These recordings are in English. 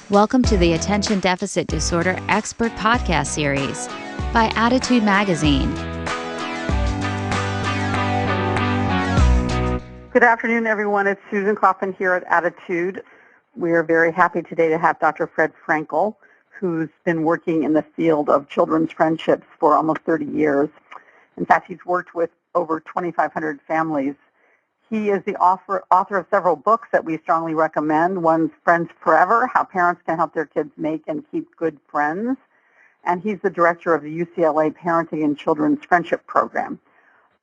Welcome to the Attention Deficit Disorder Expert Podcast Series by Attitude Magazine. Good afternoon, everyone. It's Susan Coffin here at Attitude. We are very happy today to have Dr. Fred Frankel, who's been working in the field of children's friendships for almost 30 years. In fact, he's worked with over 2,500 families. He is the author of several books that we strongly recommend. One's Friends Forever, How Parents Can Help Their Kids Make and Keep Good Friends. And he's the director of the UCLA Parenting and Children's Friendship Program.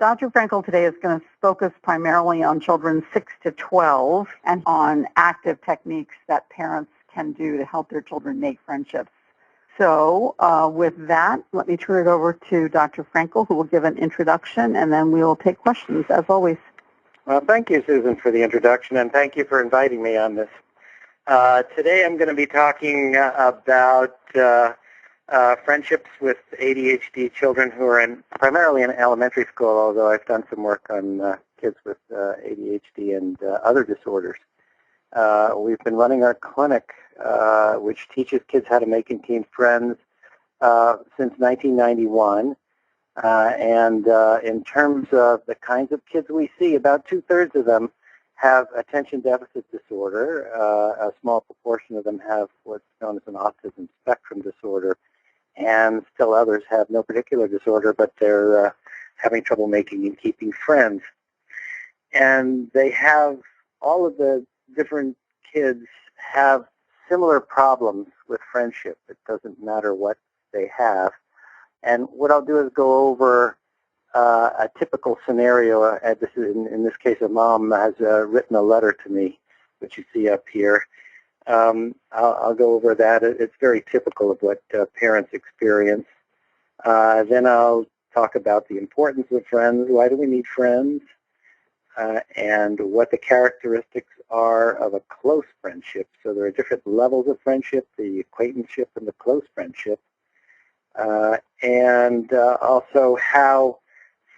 Dr. Frankel today is going to focus primarily on children 6 to 12 and on active techniques that parents can do to help their children make friendships. So with that, let me turn it over to Dr. Frankel, who will give an introduction, and then we will take questions, as always. Well, thank you, Susan, for the introduction, and thank you for inviting me on this. Today I'm going to be talking about friendships with ADHD children who are primarily in elementary school, although I've done some work on kids with ADHD and other disorders. We've been running our clinic, which teaches kids how to make and keep friends, since 1991. And in terms of the kinds of kids we see, about two-thirds of them have attention deficit disorder. A small proportion of them have what's known as an autism spectrum disorder, and still others have no particular disorder, but they're having trouble making and keeping friends. And they have, all of the different kids have similar problems with friendship. It doesn't matter what they have. And what I'll do is go over a typical scenario. In this case, a mom has written a letter to me, which you see up here. I'll go over that. It's very typical of what parents experience. Then I'll talk about the importance of friends. Why do we need friends? And what the characteristics are of a close friendship. So there are different levels of friendship, the acquaintanceship and the close friendship. And also how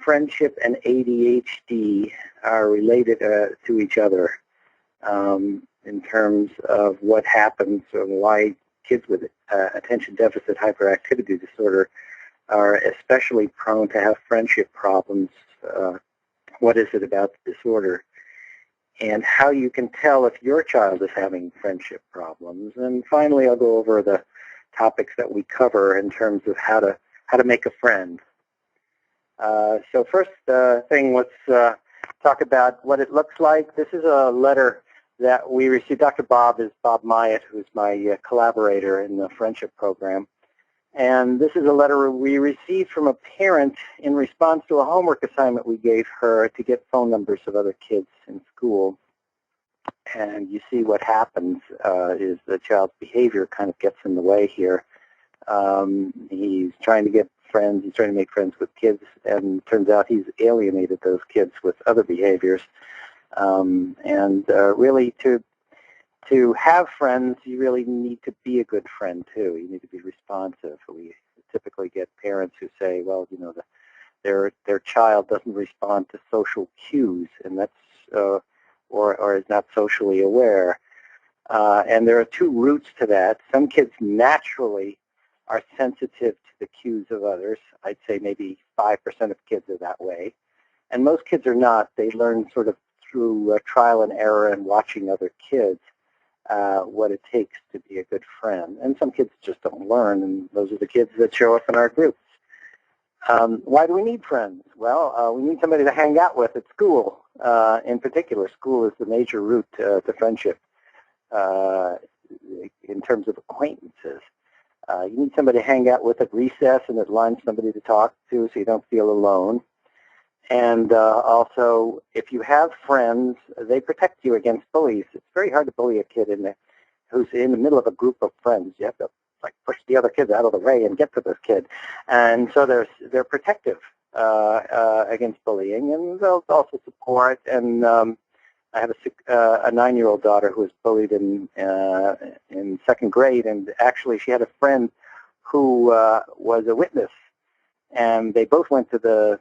friendship and ADHD are related to each other in terms of what happens and why kids with attention deficit hyperactivity disorder are especially prone to have friendship problems. What is it about the disorder? And how you can tell if your child is having friendship problems. And finally, I'll go over the topics that we cover in terms of how to make a friend. So first thing, let's talk about what it looks like. This is a letter that we received. Dr. Bob is Bob Myatt, who's my collaborator in the friendship program. And this is a letter we received from a parent in response to a homework assignment we gave her to get phone numbers of other kids in school. And you see what happens is the child's behavior kind of gets in the way here. He's trying to get friends, he's trying to make friends with kids, and it turns out he's alienated those kids with other behaviors. Really to have friends, you really need to be a good friend too. You need to be responsive. We typically get parents who say, well, you know, their child doesn't respond to social cues, and that's or is not socially aware. And there are two roots to that. Some kids naturally are sensitive to the cues of others. I'd say maybe 5% of kids are that way. And most kids are not. They learn sort of through trial and error and watching other kids what it takes to be a good friend. And some kids just don't learn, and those are the kids that show up in our groups. Why do we need friends? Well, we need somebody to hang out with at school. In particular, school is the major route to friendship in terms of acquaintances. You need somebody to hang out with at recess and at lunch, somebody to talk to so you don't feel alone. And also, if you have friends, they protect you against bullies. It's very hard to bully a kid who's in the middle of a group of friends. You have to push the other kids out of the way and get to this kid. And so they're protective against bullying, and they'll also support. And I have a 9-year-old daughter who was bullied in second grade, and actually she had a friend who was a witness, and they both went to the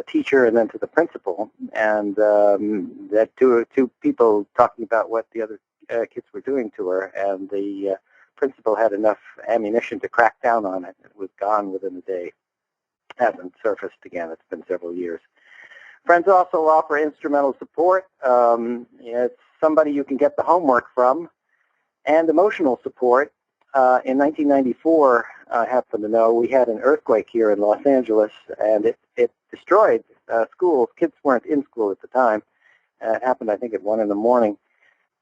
teacher and then to the principal, and that two people talking about what the other kids were doing to her, and the principal had enough ammunition to crack down on it. It was gone within a day. Hasn't surfaced again. It's been several years. Friends also offer instrumental support. It's somebody you can get the homework from, and emotional support. In 1994, I happen to know, we had an earthquake here in Los Angeles, and it destroyed schools. Kids weren't in school at the time. It happened, I think, at 1 in the morning.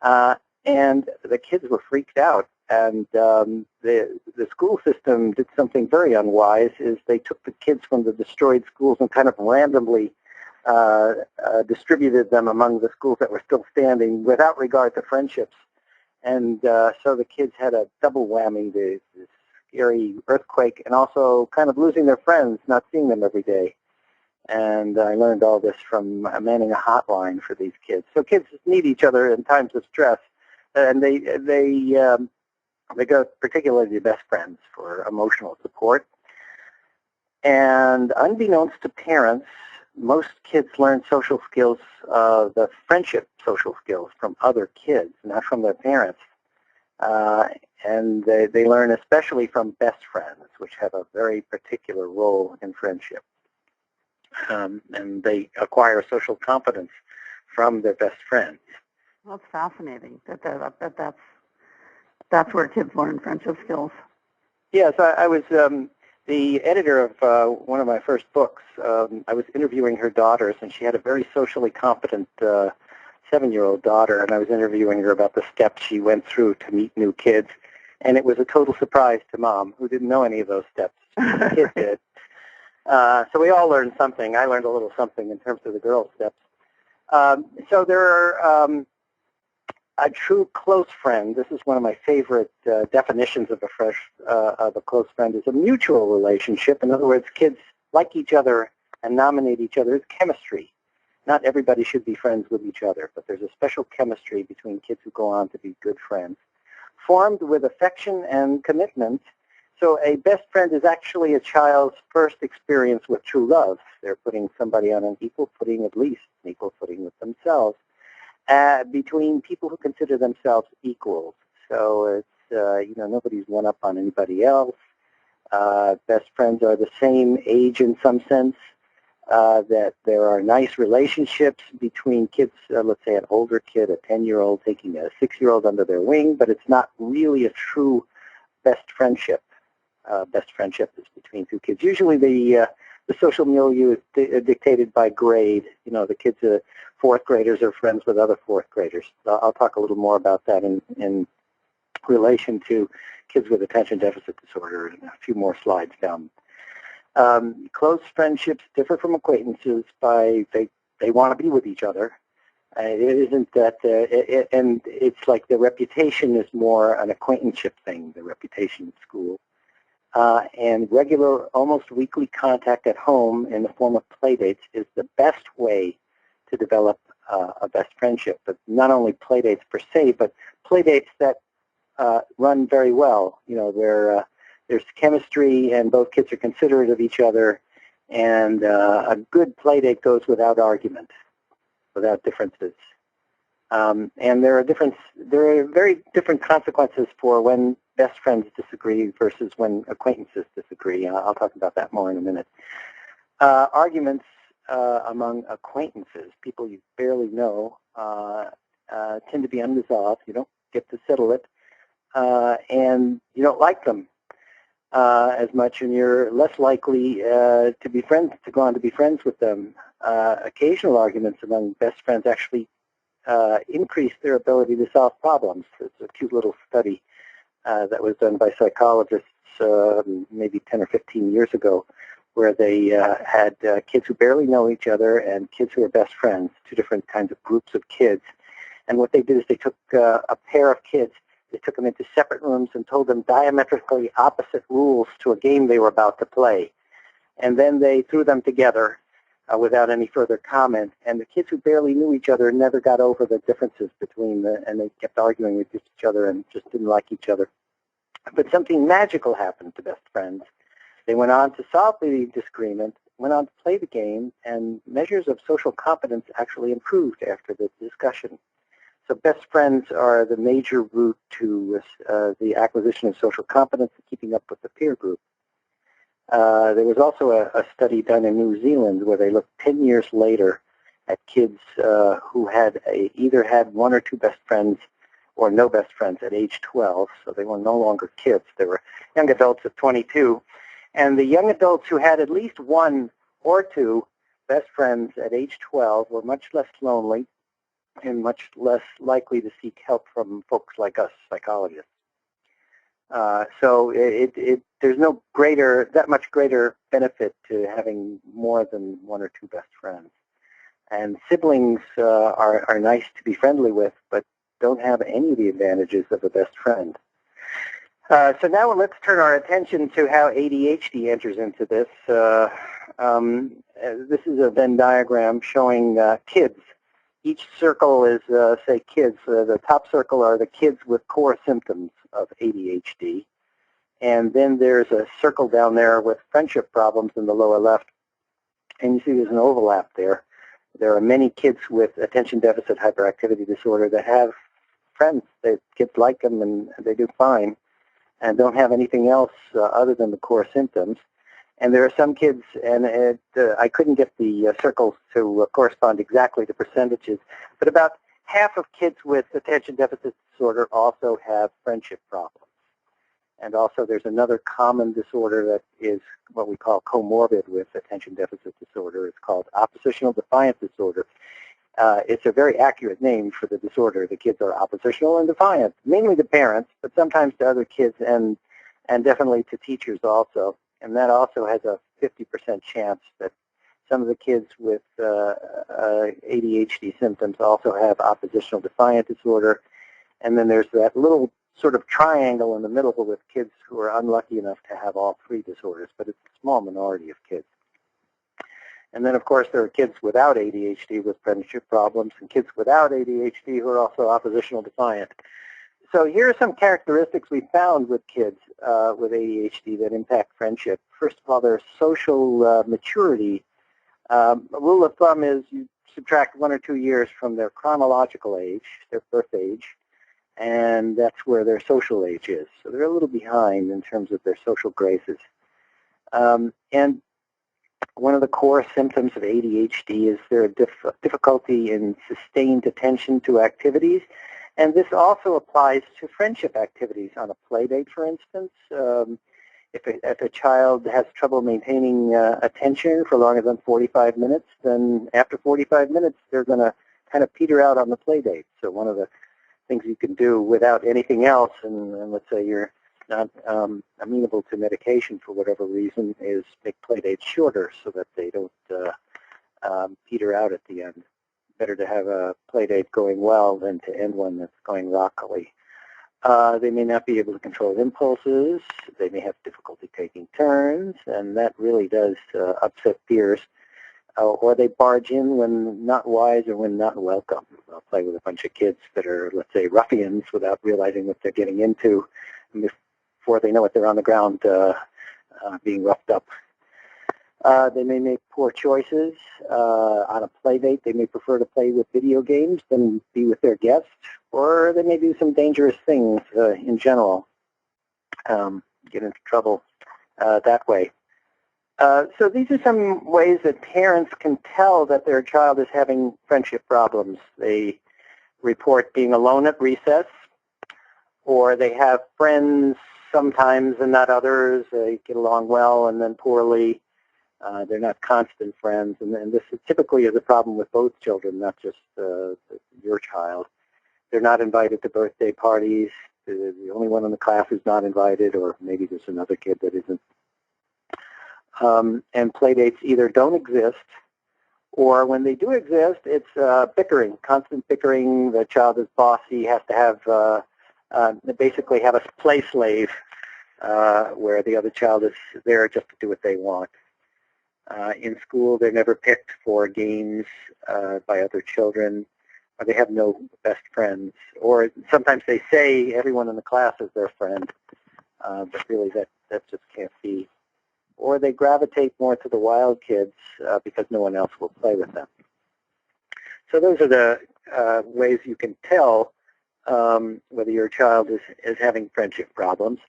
And the kids were freaked out. And the school system did something very unwise, is they took the kids from the destroyed schools and kind of randomly distributed them among the schools that were still standing without regard to friendships. And so the kids had a double whammy, the scary earthquake, and also kind of losing their friends, not seeing them every day. And I learned all this from manning a hotline for these kids. So kids need each other in times of stress, and they go particularly to best friends for emotional support. And unbeknownst to parents, most kids learn social skills, the friendship social skills, from other kids, not from their parents. And they learn especially from best friends, which have a very particular role in friendship. And they acquire social competence from their best friends. Well, that's fascinating. That's where kids learn friendship skills. Yes, I was the editor of one of my first books. I was interviewing her daughters, and she had a very socially competent 7-year-old daughter, and I was interviewing her about the steps she went through to meet new kids. And it was a total surprise to Mom, who didn't know any of those steps. The kids did. So we all learned something. I learned a little something in terms of the girl steps. So there are a true close friend. This is one of my favorite definitions of a close friend, is a mutual relationship. In other words, kids like each other and nominate each other. It's chemistry. Not everybody should be friends with each other, but there's a special chemistry between kids who go on to be good friends, formed with affection and commitment. So a best friend is actually a child's first experience with true love. They're putting somebody on an equal footing, at least an equal footing with themselves, between people who consider themselves equals. So it's, nobody's one up on anybody else. Best friends are the same age in some sense, that there are nice relationships between kids, let's say an older kid, a 10-year-old taking a 6-year-old under their wing, but it's not really a true best friendship. Best friendship is between two kids. Usually the social milieu is dictated by grade. The kids, fourth graders are friends with other fourth graders. I'll talk a little more about that in relation to kids with attention deficit disorder in a few more slides down. Close friendships differ from acquaintances by they want to be with each other. It isn't that, and it's like the reputation is more an acquaintanceship thing, the reputation at school. And regular, almost weekly contact at home in the form of playdates is the best way to develop a best friendship. But not only playdates per se, but playdates that run very well. Where there's chemistry and both kids are considerate of each other, and a good playdate goes without argument, without differences. And there are very different consequences for when best friends disagree versus when acquaintances disagree. I'll talk about that more in a minute. Arguments among acquaintances, people you barely know, tend to be unresolved. You don't get to settle it, and you don't like them as much, and you're less likely to go on to be friends with them. Occasional arguments among best friends actually increase their ability to solve problems. It's a cute little study that was done by psychologists maybe 10 or 15 years ago, where they had kids who barely know each other and kids who are best friends, two different kinds of groups of kids. And what they did is they took a pair of kids, they took them into separate rooms and told them diametrically opposite rules to a game they were about to play. And then they threw them together without any further comment. And the kids who barely knew each other never got over the differences between and they kept arguing with each other and just didn't like each other. But something magical happened to best friends. They went on to solve the disagreement, went on to play the game, and measures of social competence actually improved after the discussion. So best friends are the major route to the acquisition of social competence and keeping up with the peer group. There was also a study done in New Zealand where they looked 10 years later at kids who had either had one or two best friends or no best friends at age 12, so they were no longer kids. They were young adults of 22. And the young adults who had at least one or two best friends at age 12 were much less lonely and much less likely to seek help from folks like us, psychologists. So there's no that much greater benefit to having more than one or two best friends. And siblings are nice to be friendly with, but don't have any of the advantages of a best friend. So now let's turn our attention to how ADHD enters into this. This is a Venn diagram showing kids. Each circle is, say, kids. The top circle are the kids with core symptoms of ADHD. And then there's a circle down there with friendship problems in the lower left. And you see there's an overlap there. There are many kids with attention deficit hyperactivity disorder that have friends. Kids like them and they do fine and don't have anything else other than the core symptoms. And there are some kids, and I couldn't get the circles to correspond exactly to percentages, but about half of kids with attention deficit disorder also have friendship problems. And also there's another common disorder that is what we call comorbid with attention deficit disorder. It's called oppositional defiant disorder. It's a very accurate name for the disorder. The kids are oppositional and defiant, mainly to parents, but sometimes to other kids and definitely to teachers also. And that also has a 50% chance that some of the kids with ADHD symptoms also have oppositional defiant disorder. And then there's that little sort of triangle in the middle with kids who are unlucky enough to have all three disorders, but it's a small minority of kids. And then, of course, there are kids without ADHD with friendship problems and kids without ADHD who are also oppositional defiant. So here are some characteristics we found with kids with ADHD that impact friendship. First of all, their social maturity. A rule of thumb is you subtract 1 or 2 years from their chronological age, their birth age, and that's where their social age is. So they're a little behind in terms of their social graces. And one of the core symptoms of ADHD is their difficulty in sustained attention to activities. And this also applies to friendship activities on a play date, for instance. If a child has trouble maintaining attention for longer than 45 minutes, then after 45 minutes, they're going to kind of peter out on the play date. So one of the things you can do without anything else, and let's say you're not amenable to medication for whatever reason, is make play dates shorter so that they don't peter out at the end. Better to have a play date going well than to end one that's going rockily. They may not be able to control impulses. They may have difficulty taking turns, and that really does upset peers. Or they barge in when not wise or when not welcome. They'll play with a bunch of kids that are, let's say, ruffians without realizing what they're getting into. And before they know it, they're on the ground being roughed up. They may make poor choices on a play date. They may prefer to play with video games than be with their guests, or they may do some dangerous things in general, get into trouble that way. So these are some ways that parents can tell that their child is having friendship problems. They report being alone at recess, or they have friends sometimes and not others. They get along well and then poorly. They're not constant friends, and this typically is a problem with both children, not just your child. They're not invited to birthday parties. They're the only one in the class who's not invited, or maybe there's another kid that isn't. And play dates either don't exist, or when they do exist, it's bickering, constant bickering. The child is bossy, has to have basically have a play slave where the other child is there just to do what they want. In school, they're never picked for games by other children, or they have no best friends. Or sometimes they say everyone in the class is their friend, but really that just can't be. Or they gravitate more to the wild kids because no one else will play with them. So those are the ways you can tell whether your child is having friendship problems.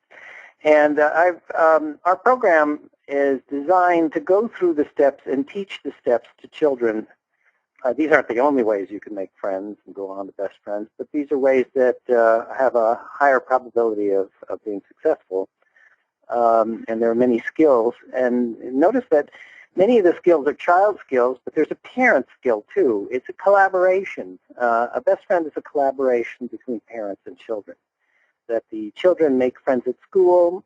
And our program is designed to go through the steps and teach the steps to children. These aren't the only ways you can make friends and go on to best friends, but these are ways that have a higher probability of being successful. And there are many skills. And notice that many of the skills are child skills, but there's a parent skill too. It's a collaboration. A best friend is a collaboration between parents and children. That the children make friends at school.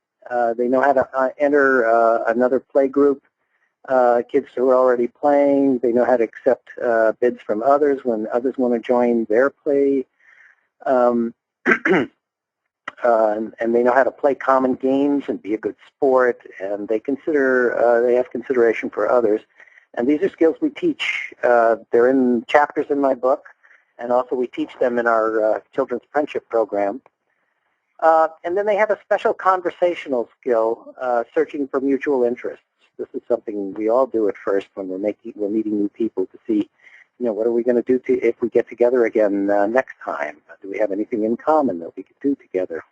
They know how to enter another play group. Kids who are already playing, they know how to accept bids from others when others want to join their play. And they know how to play common games and be a good sport, and they have consideration for others. And these are skills we teach. They're in chapters in my book, and also we teach them in our children's friendship program. And then they have a special conversational skill, searching for mutual interests. This is something we all do at first when we're meeting new people to see, what are we going to do if we get together again next time? Do we have anything in common that we could do together?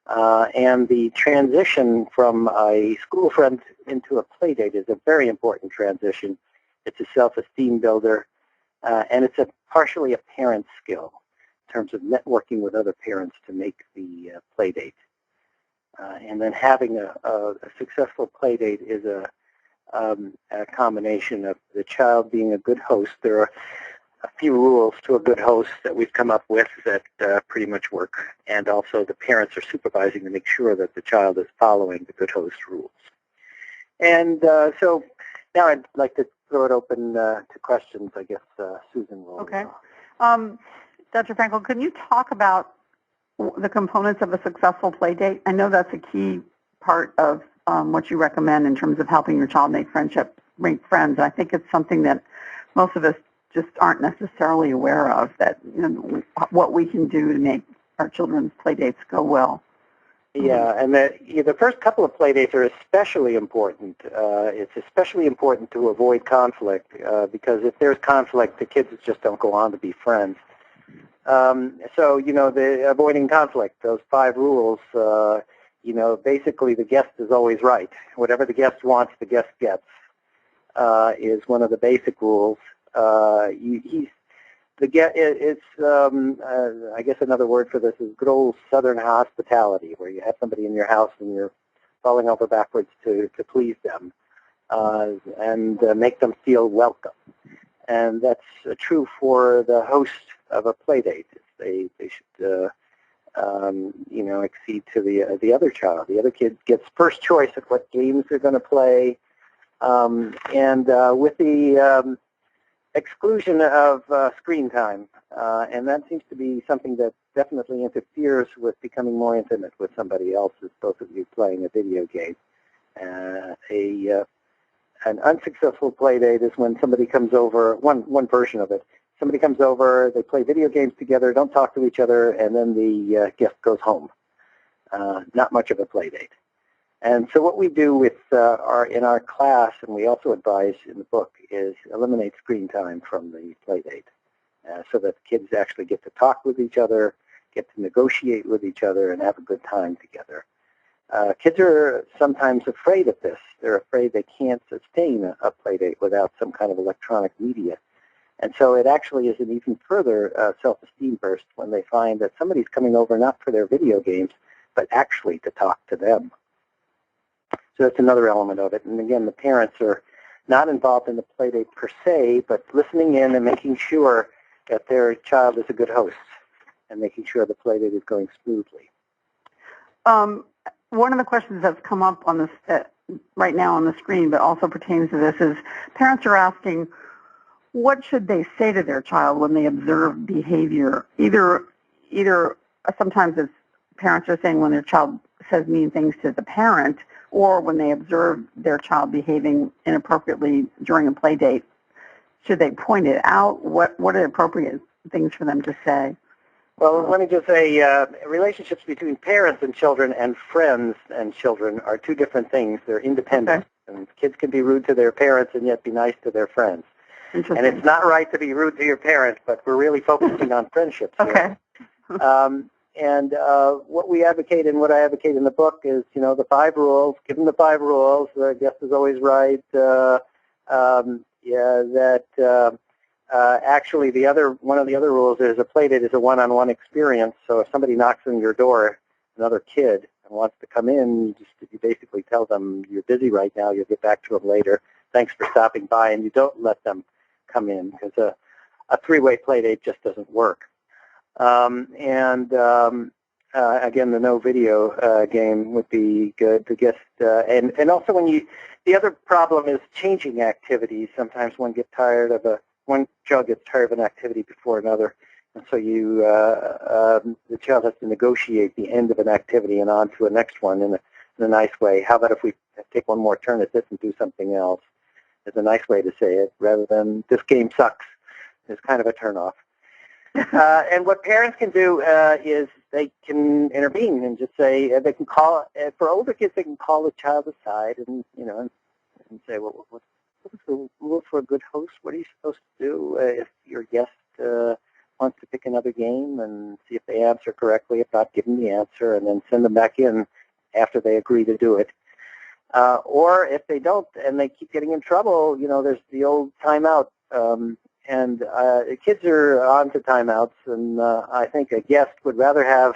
And the transition from a school friend into a play date is a very important transition. It's a self-esteem builder, and it's partially a parent skill in terms of networking with other parents to make the play date. And then having a successful play date is a combination of the child being a good host. There are a few rules to a good host that we've come up with that pretty much work. And also the parents are supervising to make sure that the child is following the good host rules. And so now I'd like to throw it open to questions. I guess Susan will. Okay. Dr. Frankel, can you talk about the components of a successful play date? I know that's a key part of what you recommend in terms of helping your child make friends. I think it's something that most of us just aren't necessarily aware of, that what we can do to make our children's play dates go well. Yeah, and the first couple of play dates are especially important. It's especially important to avoid conflict because if there's conflict, the kids just don't go on to be friends. So, the avoiding conflict, those 5 rules, basically the guest is always right. Whatever the guest wants, the guest gets, is one of the basic rules. I guess another word for this is good old Southern hospitality, where you have somebody in your house and you're falling over backwards to please them and make them feel welcome. And that's true for the host of a play date. They should accede to the other child. The other kid gets first choice of what games they're going to play, and with the exclusion of screen time, and that seems to be something that definitely interferes with becoming more intimate with somebody else, as both of you playing a video game. An unsuccessful play date is when somebody comes over, one version of it, somebody comes over, they play video games together, don't talk to each other, and then the guest goes home. Not much of a play date. And so what we do in our class, and we also advise in the book, is eliminate screen time from the play date so that the kids actually get to talk with each other, get to negotiate with each other, and have a good time together. Kids are sometimes afraid of this. They're afraid they can't sustain a play date without some kind of electronic media. And so it actually is an even further self-esteem burst when they find that somebody's coming over not for their video games, but actually to talk to them. So that's another element of it. And again, the parents are not involved in the play date per se, but listening in and making sure that their child is a good host and making sure the play date is going smoothly. One of the questions that's come up on this right now on the screen, but also pertains to this, is parents are asking, what should they say to their child when they observe behavior? Either sometimes it's parents are saying when their child says mean things to the parent, or when they observe their child behaving inappropriately during a play date. Should they point it out? What are appropriate things for them to say? Well, let me just say relationships between parents and children and friends and children are two different things. They're independent. Okay. And kids can be rude to their parents and yet be nice to their friends. And it's not right to be rude to your parents, but we're really focusing on friendships here. Okay. And what we advocate and what I advocate in the book is, the 5 rules. Give them the 5 rules. The guest is always right. Actually, one of the other rules is a play date is a one-on-one experience. So if somebody knocks on your door, another kid, and wants to come in, you basically tell them you're busy right now. You'll get back to them later. Thanks for stopping by, and you don't let them come in because a 3-way play date just doesn't work. Again, the no video game would be good. The guest and also the other problem is changing activities. Sometimes one child gets tired of an activity before another, and so the child has to negotiate the end of an activity and on to a next one in a nice way. How about if we take one more turn at this and do something else? Is a nice way to say it, rather than this game sucks. It's kind of a turnoff. And what parents can do is they can intervene and just say they can call. For older kids, they can call the child aside and and say, well, what's the rule for a good host? What are you supposed to do if your guest wants to pick another game, and see if they answer correctly. If not, give them the answer and then send them back in after they agree to do it. Or if they don't and they keep getting in trouble, there's the old timeout. And kids are on to timeouts, and I think a guest would rather have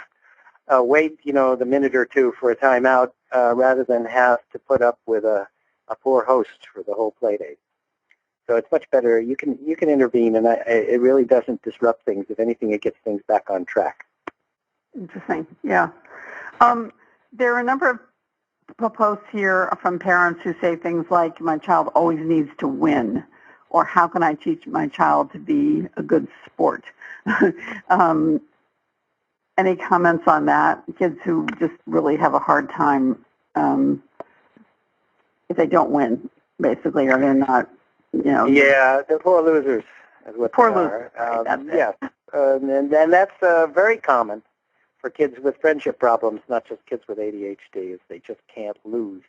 wait, the minute or two for a timeout rather than have to put up with a poor host for the whole play date. So it's much better. You can intervene, and it really doesn't disrupt things. If anything, it gets things back on track. Interesting. Yeah. There are a number of posts here from parents who say things like, my child always needs to win, or how can I teach my child to be a good sport? Any comments on that? Kids who just really have a hard time if they don't win, basically, or they're not, Yeah, they're poor losers is what poor they losers. are. Right, Yes, and that's very common for kids with friendship problems, not just kids with ADHD, is they just can't lose.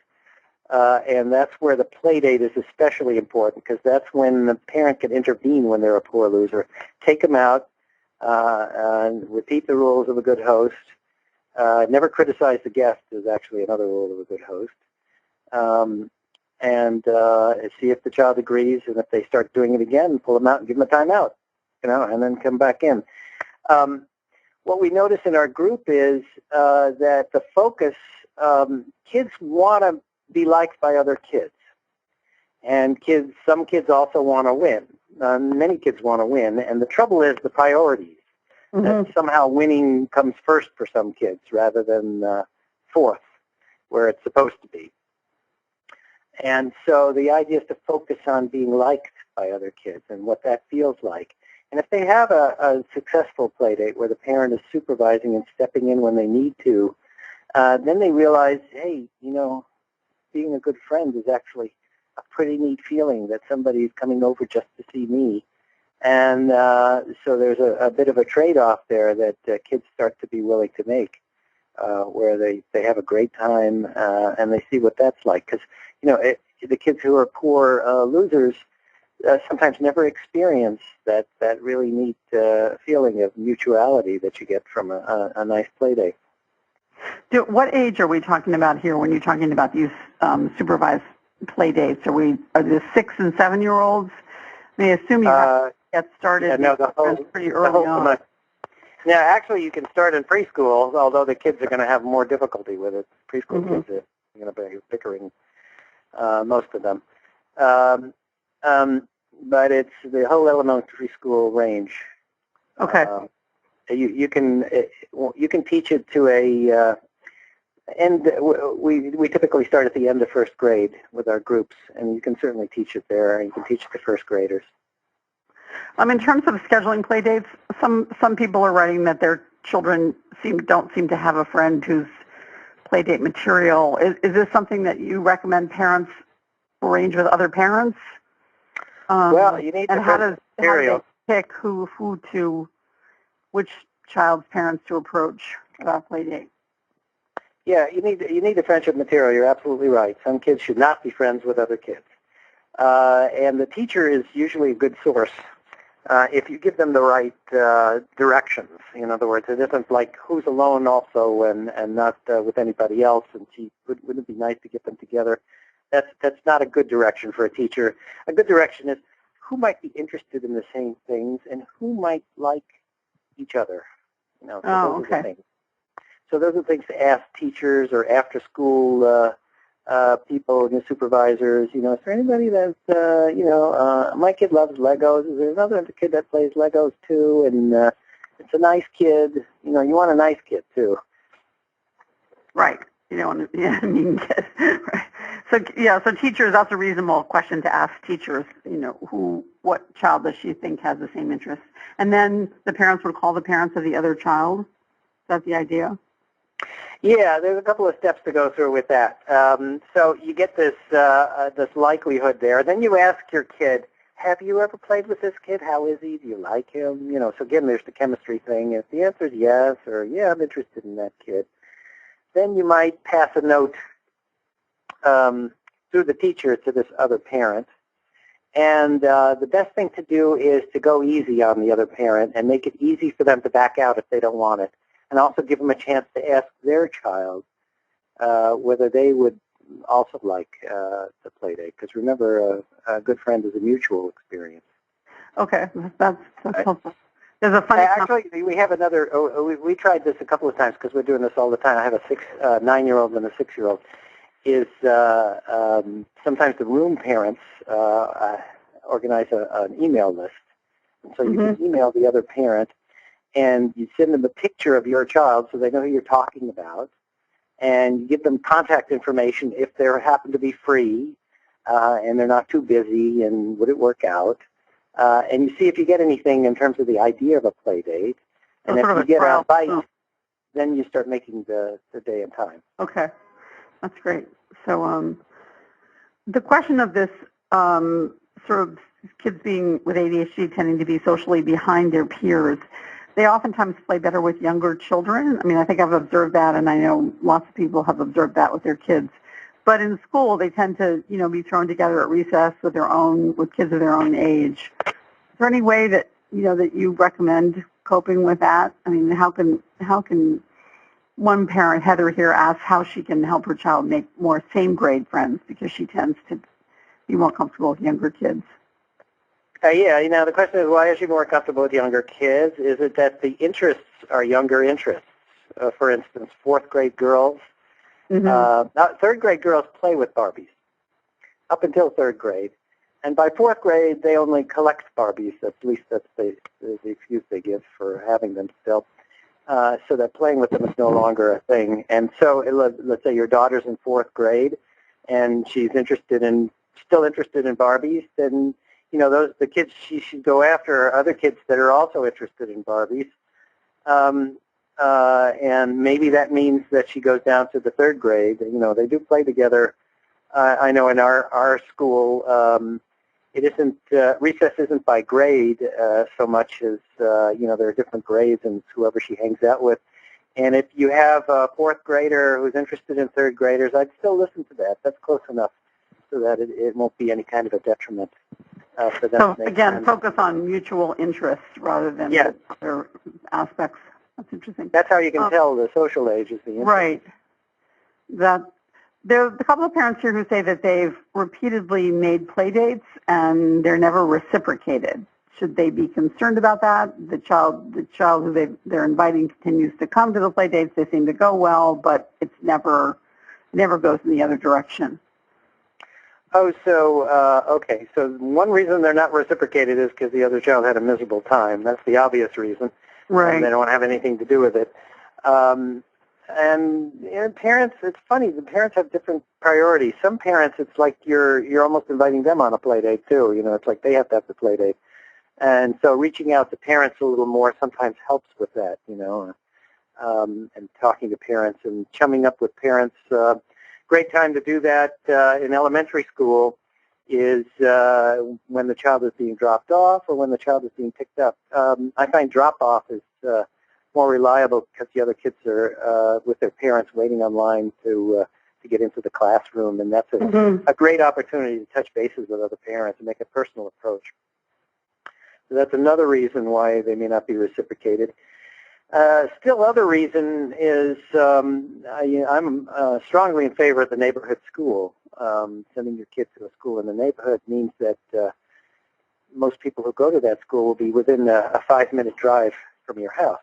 And that's where the play date is especially important, because that's when the parent can intervene when they're a poor loser. Take them out, and repeat the rules of a good host. Never criticize the guest is actually another rule of a good host. And see if the child agrees, and if they start doing it again, pull them out and give them a timeout, and then come back in. What we notice in our group is that the focus, kids want to be liked by other kids, and some kids also want to win. Many kids want to win, and the trouble is the priorities. Mm-hmm. That somehow winning comes first for some kids rather than fourth, where it's supposed to be. And so the idea is to focus on being liked by other kids and what that feels like. And if they have a successful play date where the parent is supervising and stepping in when they need to, then they realize, hey, being a good friend is actually a pretty neat feeling, that somebody's coming over just to see me. And so there's a bit of a trade-off there that kids start to be willing to make, where they have a great time and they see what that's like. Because, the kids who are poor losers sometimes never experience that really neat feeling of mutuality that you get from a nice play date. What age are we talking about here when you're talking about these supervised play dates? Are the 6 and 7-year-olds? I mean, I assume you have to get started pretty early on. Yeah, actually, you can start in preschool, although the kids are going to have more difficulty with it. Preschool mm-hmm. kids are going to be bickering, most of them. But it's the whole elementary school range. Okay. You can teach it to we typically start at the end of first grade with our groups, and you can certainly teach it there. You can teach it to first graders. In terms of scheduling play dates, some people are writing that their children don't seem to have a friend who's play date material. Is this something that you recommend parents arrange with other parents? Well, you need and how do they pick which child's parents to approach about play date? Yeah, you need the friendship material. You're absolutely right. Some kids should not be friends with other kids. and the teacher is usually a good source if you give them the right directions. In other words, it isn't like who's alone also and not with anybody else, and wouldn't it be nice to get them together? That's not a good direction for a teacher. A good direction is who might be interested in the same things and who might like each other. So those are the things. So those are things to ask teachers or after-school people, supervisors. Is there anybody that, my kid loves Legos. Is there another kid that plays Legos too? And it's a nice kid. You want a nice kid too. Right. You don't want a mean kid. Right. So teachers, that's a reasonable question to ask teachers. What child does she think has the same interests? And then the parents would call the parents of the other child. Is that the idea? Yeah, there's a couple of steps to go through with that. So you get this likelihood there. Then you ask your kid, have you ever played with this kid? How is he? Do you like him? So again, there's the chemistry thing. If the answer is yes, or yeah, I'm interested in that kid, then you might pass a note through the teacher to this other parent. And the best thing to do is to go easy on the other parent and make it easy for them to back out if they don't want it. And also give them a chance to ask their child whether they would also like the play date. Because remember, a good friend is a mutual experience. Okay, that's helpful. There's a funny. Actually, we have another. We tried this a couple of times because we're doing this all the time. I have a 9-year-old and a 6-year-old. Is sometimes the room parents organize an email list, and so you can email the other parent. And you send them a picture of your child so they know who you're talking about. And you give them contact information if they happen to be free and they're not too busy and would it work out. And you see if you get anything in terms of the idea of a play date. And if you get a bite, then you start making the day and time. Okay. That's great. So the question of this sort of kids being with ADHD tending to be socially behind their peers, they oftentimes play better with younger children. I mean, I think I've observed that, and I know lots of people have observed that with their kids. But in school, they tend to, be thrown together at recess with kids of their own age. Is there any way that, that you recommend coping with that? I mean, how can one parent, Heather here, ask how she can help her child make more same grade friends because she tends to be more comfortable with younger kids? The question is, why is she more comfortable with younger kids? Is it that the interests are younger interests? For instance, 4th grade girls. Now, 3rd grade girls play with Barbies up until 3rd grade. And by 4th grade, they only collect Barbies. At least that's the excuse they give for having them still. So that playing with them is no longer a thing. And so let's say your daughter's in 4th grade and she's still interested in Barbies, then the kids she should go after are other kids that are also interested in Barbies. And maybe that means that she goes down to the 3rd grade. They do play together. I know in our school, it isn't, recess isn't by grade so much as, there are different grades and whoever she hangs out with. And if you have a 4th grader who's interested in 3rd graders, I'd still listen to that. That's close enough so that it won't be any kind of a detriment. For them so again, focus on mutual interests rather than other aspects. That's interesting. That's how you can tell the social age is the interest. Right. There's a couple of parents here who say that they've repeatedly made play dates and they're never reciprocated. Should they be concerned about that? The child who they're inviting continues to come to the play dates. They seem to go well, but it never goes in the other direction. Oh, so, okay. So one reason they're not reciprocated is because the other child had a miserable time. That's the obvious reason. Right. And they don't have anything to do with it. And parents, it's funny, the parents have different priorities. Some parents, it's like you're almost inviting them on a play date too. It's like they have to have the play date. And so reaching out to parents a little more sometimes helps with that, and talking to parents and chumming up with parents. Great time to do that in elementary school is when the child is being dropped off or when the child is being picked up. I find drop-off is more reliable because the other kids are with their parents waiting online to to get into the classroom, and that's a great opportunity to touch bases with other parents and make a personal approach. So that's another reason why they may not be reciprocated. Still other reason is I'm strongly in favor of the neighborhood school. Sending your kids to a school in the neighborhood means that most people who go to that school will be within a 5-minute drive from your house.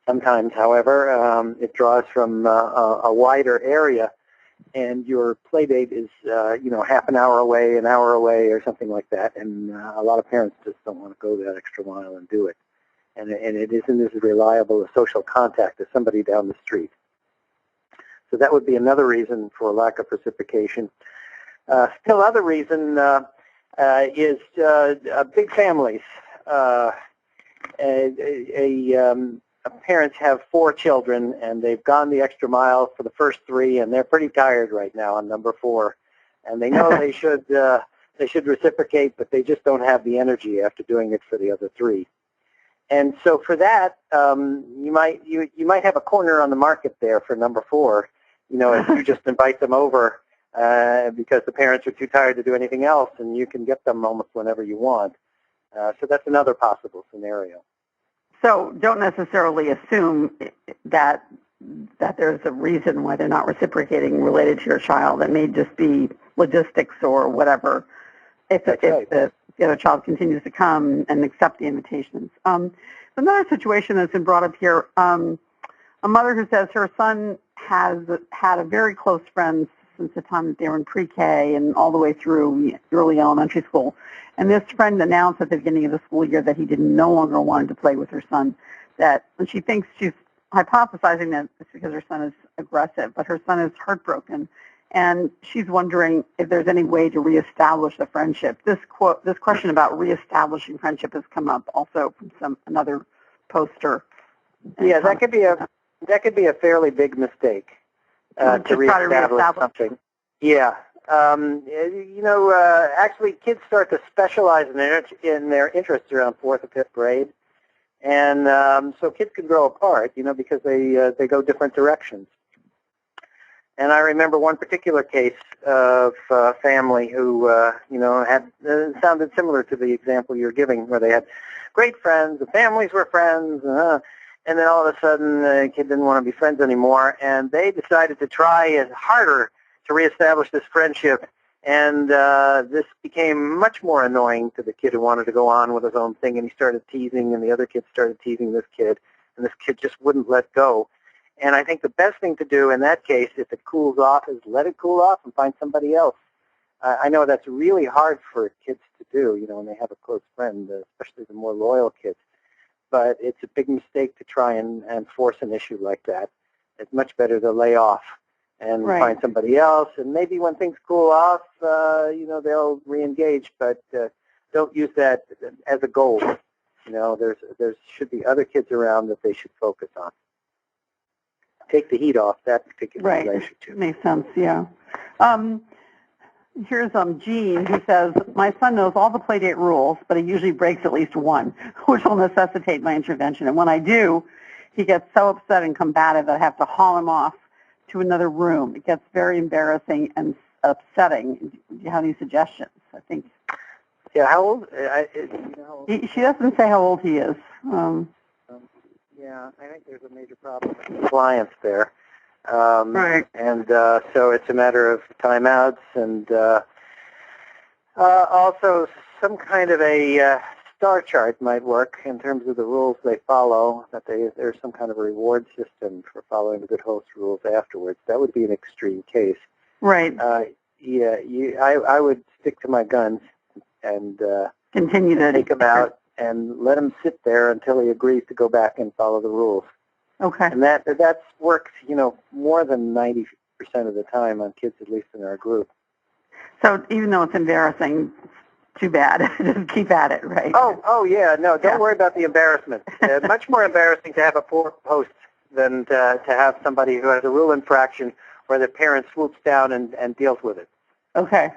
Sometimes, however, it draws from a wider area, and your play date is, half an hour away, an hour away, or something like that. And a lot of parents just don't want to go that extra mile and do it. And it isn't as reliable a social contact as somebody down the street. So that would be another reason for lack of reciprocation. Still other reason is big families. Parents have 4 children, and they've gone the extra mile for the first 3, and they're pretty tired right now on number 4. And they know they should reciprocate, but they just don't have the energy after doing it for the other 3. And so for that, you might have a corner on the market there for number 4. If you just invite them over because the parents are too tired to do anything else, and you can get them almost whenever you want. So that's another possible scenario. So don't necessarily assume that there's a reason why they're not reciprocating related to your child. It may just be logistics or whatever. If the other child continues to come and accept the invitations. Another situation that's been brought up here, a mother who says her son has had a very close friend since the time that they were in pre-K and all the way through early elementary school. And this friend announced at the beginning of the school year that he no longer wanted to play with her son. And she thinks she's hypothesizing that it's because her son is aggressive, but her son is heartbroken. And she's wondering if there's any way to reestablish the friendship. This question about reestablishing friendship has come up also from another poster. Yeah, that could be a fairly big mistake to reestablish something. Yeah. Actually, kids start to specialize in their interests around 4th or 5th grade, and so kids can grow apart, because they go different directions. And I remember one particular case of a family who, had sounded similar to the example you're giving, where they had great friends, the families were friends, and then all of a sudden the kid didn't want to be friends anymore, and they decided to try harder to reestablish this friendship, and this became much more annoying to the kid who wanted to go on with his own thing, and he started teasing, and the other kid started teasing this kid, and this kid just wouldn't let go. And I think the best thing to do in that case, if it cools off, is let it cool off and find somebody else. I know that's really hard for kids to do, when they have a close friend, especially the more loyal kids. But it's a big mistake to try and force an issue like that. It's much better to lay off and find somebody else. And maybe when things cool off, they'll re-engage, but don't use that as a goal. There should be other kids around that they should focus on. Take the heat off that particular relationship. Right, makes sense, yeah. Here's Jean, who says, my son knows all the playdate rules, but he usually breaks at least one, which will necessitate my intervention. And when I do, he gets so upset and combative that I have to haul him off to another room. It gets very embarrassing and upsetting. Do you have any suggestions? I think. Yeah, how old? She doesn't say how old he is. Yeah, I think there's a major problem with compliance there. Right. And so it's a matter of timeouts and also some kind of a star chart might work in terms of the rules they follow, that there's some kind of a reward system for following the good host rules afterwards. That would be an extreme case. Right. I would stick to my guns and continue to take him out and let him sit there until he agrees to go back and follow the rules. Okay. And that works, more than 90% of the time on kids, at least in our group. So even though it's embarrassing, too bad. Just keep at it, right? Oh yeah. No, don't worry about the embarrassment. Much more embarrassing to have a poor host than to have somebody who has a rule infraction where the parent swoops down and deals with it. Okay.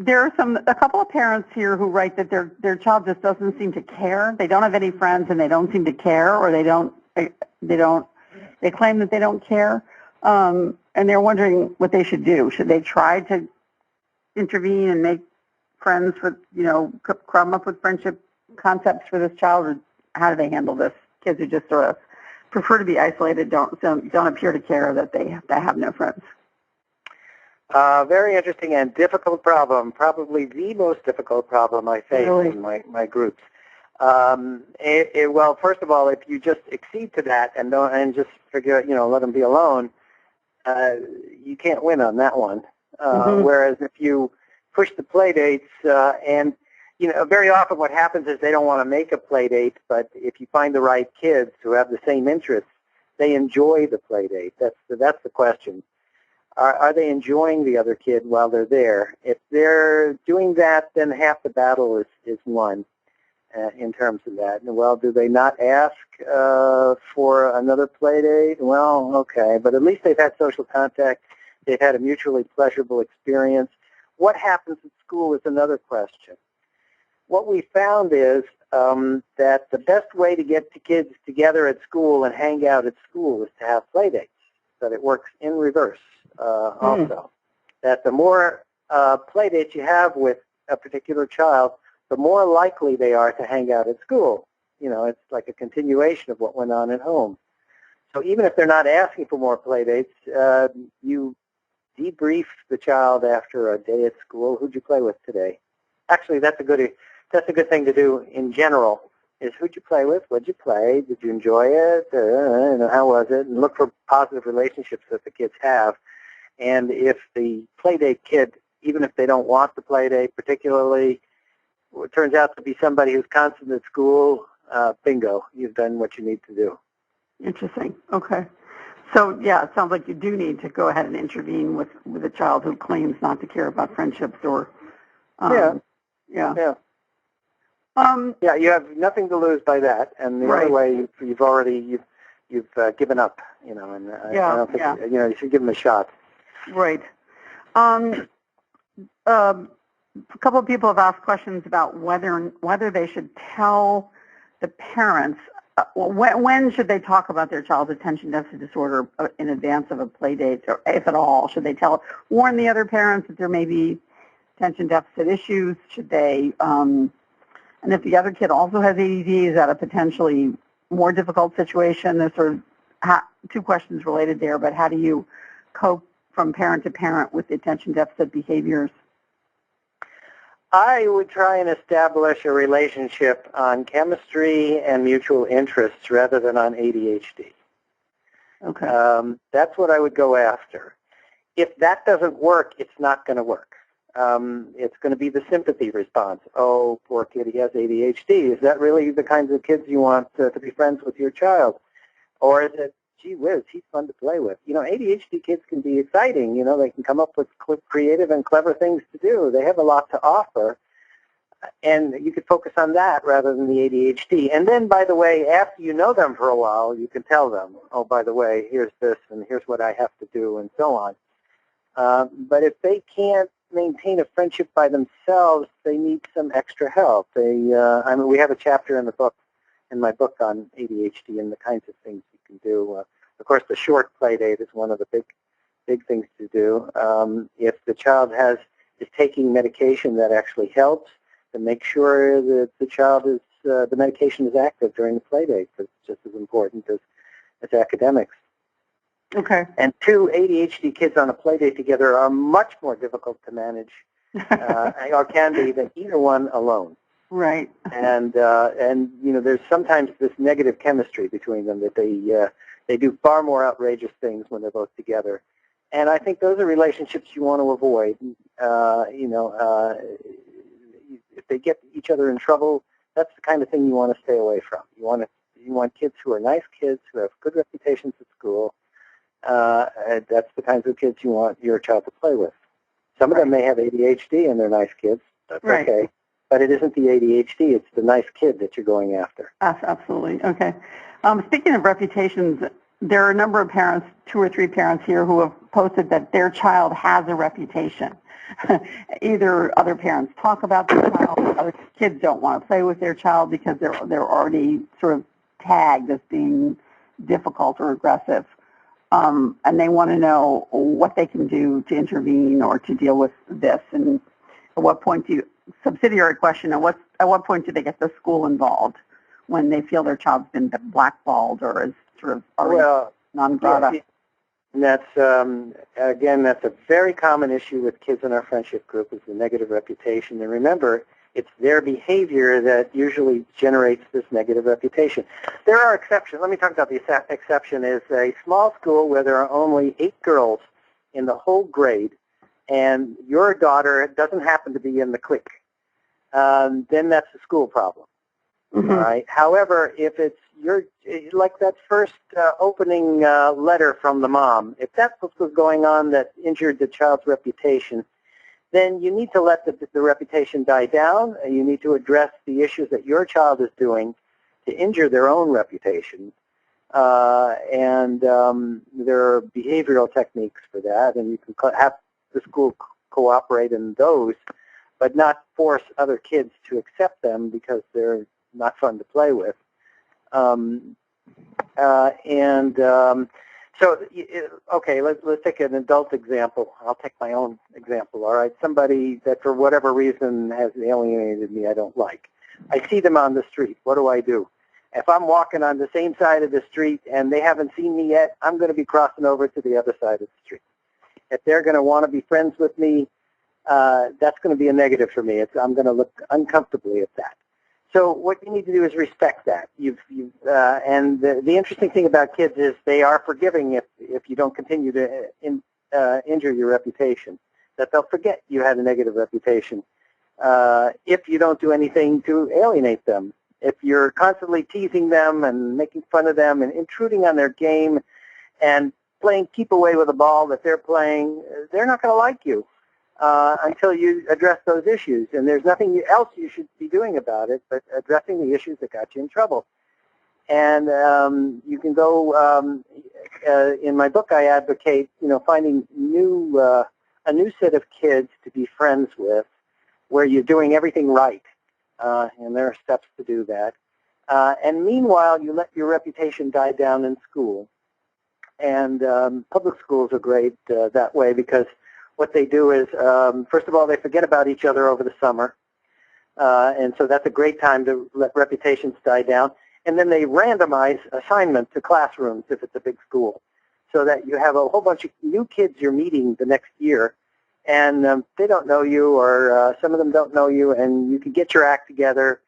There are a couple of parents here who write that their child just doesn't seem to care. They don't have any friends and they don't seem to care, or they don't they claim that they don't care, and they're wondering what they should do. Should they try to intervene and make friends with, come up with friendship concepts for this child, or how do they handle this? Kids who just sort of prefer to be isolated, don't appear to care that they have no friends. Very interesting and difficult problem, probably the most difficult problem I face Really? in my groups. Well, first of all, if you just accede to that and just figure, let them be alone, you can't win on that one. Whereas if you push the play dates, and very often what happens is they don't want to make a play date, but if you find the right kids who have the same interests, they enjoy the play date. That's the question. Are they enjoying the other kid while they're there? If they're doing that, then half the battle is won in terms of that. Well, do they not ask for another play date? Well, okay, but at least they've had social contact. They've had a mutually pleasurable experience. What happens at school is another question. What we found is that the best way to get the kids together at school and hang out at school is to have play dates. That it works in reverse also. That the more play dates you have with a particular child, the more likely they are to hang out at school. It's like a continuation of what went on at home. So even if they're not asking for more play dates, you debrief the child after a day at school. Who'd you play with today? Actually, that's a good thing to do in general. Is who'd you play with? What'd you play? Did you enjoy it? How was it? And look for positive relationships that the kids have. And if the play date kid, even if they don't want the play date particularly, it turns out to be somebody who's constant at school, bingo, you've done what you need to do. Interesting. Okay. So, yeah, it sounds like you do need to go ahead and intervene with a child who claims not to care about friendships or... Yeah. You have nothing to lose by that, and the other way you've already given up, and I don't think you should give them a shot. Right. A couple of people have asked questions about whether they should tell the parents when should they talk about their child's attention deficit disorder in advance of a play date, or if at all. Should they warn the other parents that there may be attention deficit issues? Should they? And if the other kid also has ADD, is that a potentially more difficult situation? There's sort of two questions related there, but how do you cope from parent to parent with the attention deficit behaviors? I would try and establish a relationship on chemistry and mutual interests rather than on ADHD. Okay. That's what I would go after. If that doesn't work, it's not going to work. It's going to be the sympathy response. Oh, poor kid, he has ADHD. Is that really the kinds of kids you want to be friends with your child? Or is it, gee whiz, he's fun to play with? ADHD kids can be exciting. They can come up with creative and clever things to do. They have a lot to offer. And you could focus on that rather than the ADHD. And then, by the way, after you know them for a while, you can tell them, oh, by the way, here's this and here's what I have to do and so on. But if they can't maintain a friendship by themselves, they need some extra help. We have a chapter in my book on ADHD and the kinds of things you can do. Of course, the short play date is one of the big things to do. If the child is taking medication that actually helps, then make sure that the medication is active during the play date. It's just as important as academics. Okay. And two ADHD kids on a play date together are much more difficult to manage, or can be, than either one alone. Right. And there's sometimes this negative chemistry between them that they do far more outrageous things when they're both together. And I think those are relationships you want to avoid. If they get each other in trouble, that's the kind of thing you want to stay away from. You want kids who are nice kids, who have good reputations at school. That's the kinds of kids you want your child to play with. Some of them may have ADHD and they're nice kids. That's okay. But it isn't the ADHD, it's the nice kid that you're going after. Absolutely. Okay. Speaking of reputations, there are a number of parents, 2 or 3 parents here, who have posted that their child has a reputation. Either other parents talk about their child, or other kids don't want to play with their child because they're already sort of tagged as being, difficult or aggressive, and they want to know what they can do to intervene or to deal with this, and at what point subsidiary question, at what point do they get the school involved when they feel their child's been blackballed or is sort of already non grata? Yeah, and that's, again, that's a very common issue with kids in our friendship group is the negative reputation. And remember, it's their behavior that usually generates this negative reputation. There are exceptions. Let me talk about the exception is a small school where there are only 8 girls in the whole grade, and your daughter doesn't happen to be in the clique. Then that's a school problem. Mm-hmm. All right. However, if it's like that first opening letter from the mom, if that's what was going on that injured the child's reputation, then you need to let the reputation die down. And you need to address the issues that your child is doing to injure their own reputation. And there are behavioral techniques for that, and you can have the school cooperate in those, but not force other kids to accept them because they're not fun to play with. So, okay, let's take an adult example. I'll take my own example, all right? Somebody that for whatever reason has alienated me I don't like. I see them on the street. What do? If I'm walking on the same side of the street and they haven't seen me yet, I'm going to be crossing over to the other side of the street. If they're going to want to be friends with me, that's going to be a negative for me. I'm going to look uncomfortably at that. So what you need to do is respect that. And the interesting thing about kids is they are forgiving if you don't continue to injure your reputation, that they'll forget you had a negative reputation if you don't do anything to alienate them. If you're constantly teasing them and making fun of them and intruding on their game and playing keep away with a ball that they're playing, they're not going to like you. Until you address those issues. And there's nothing else you should be doing about it but addressing the issues that got you in trouble. And you can go, in my book I advocate, finding a new set of kids to be friends with where you're doing everything right. And there are steps to do that. And meanwhile, you let your reputation die down in school. And public schools are great that way because what they do is, first of all, they forget about each other over the summer. And so that's a great time to let reputations die down. And then they randomize assignments to classrooms if it's a big school so that you have a whole bunch of new kids you're meeting the next year. And they don't know you or some of them don't know you. And you can get your act together.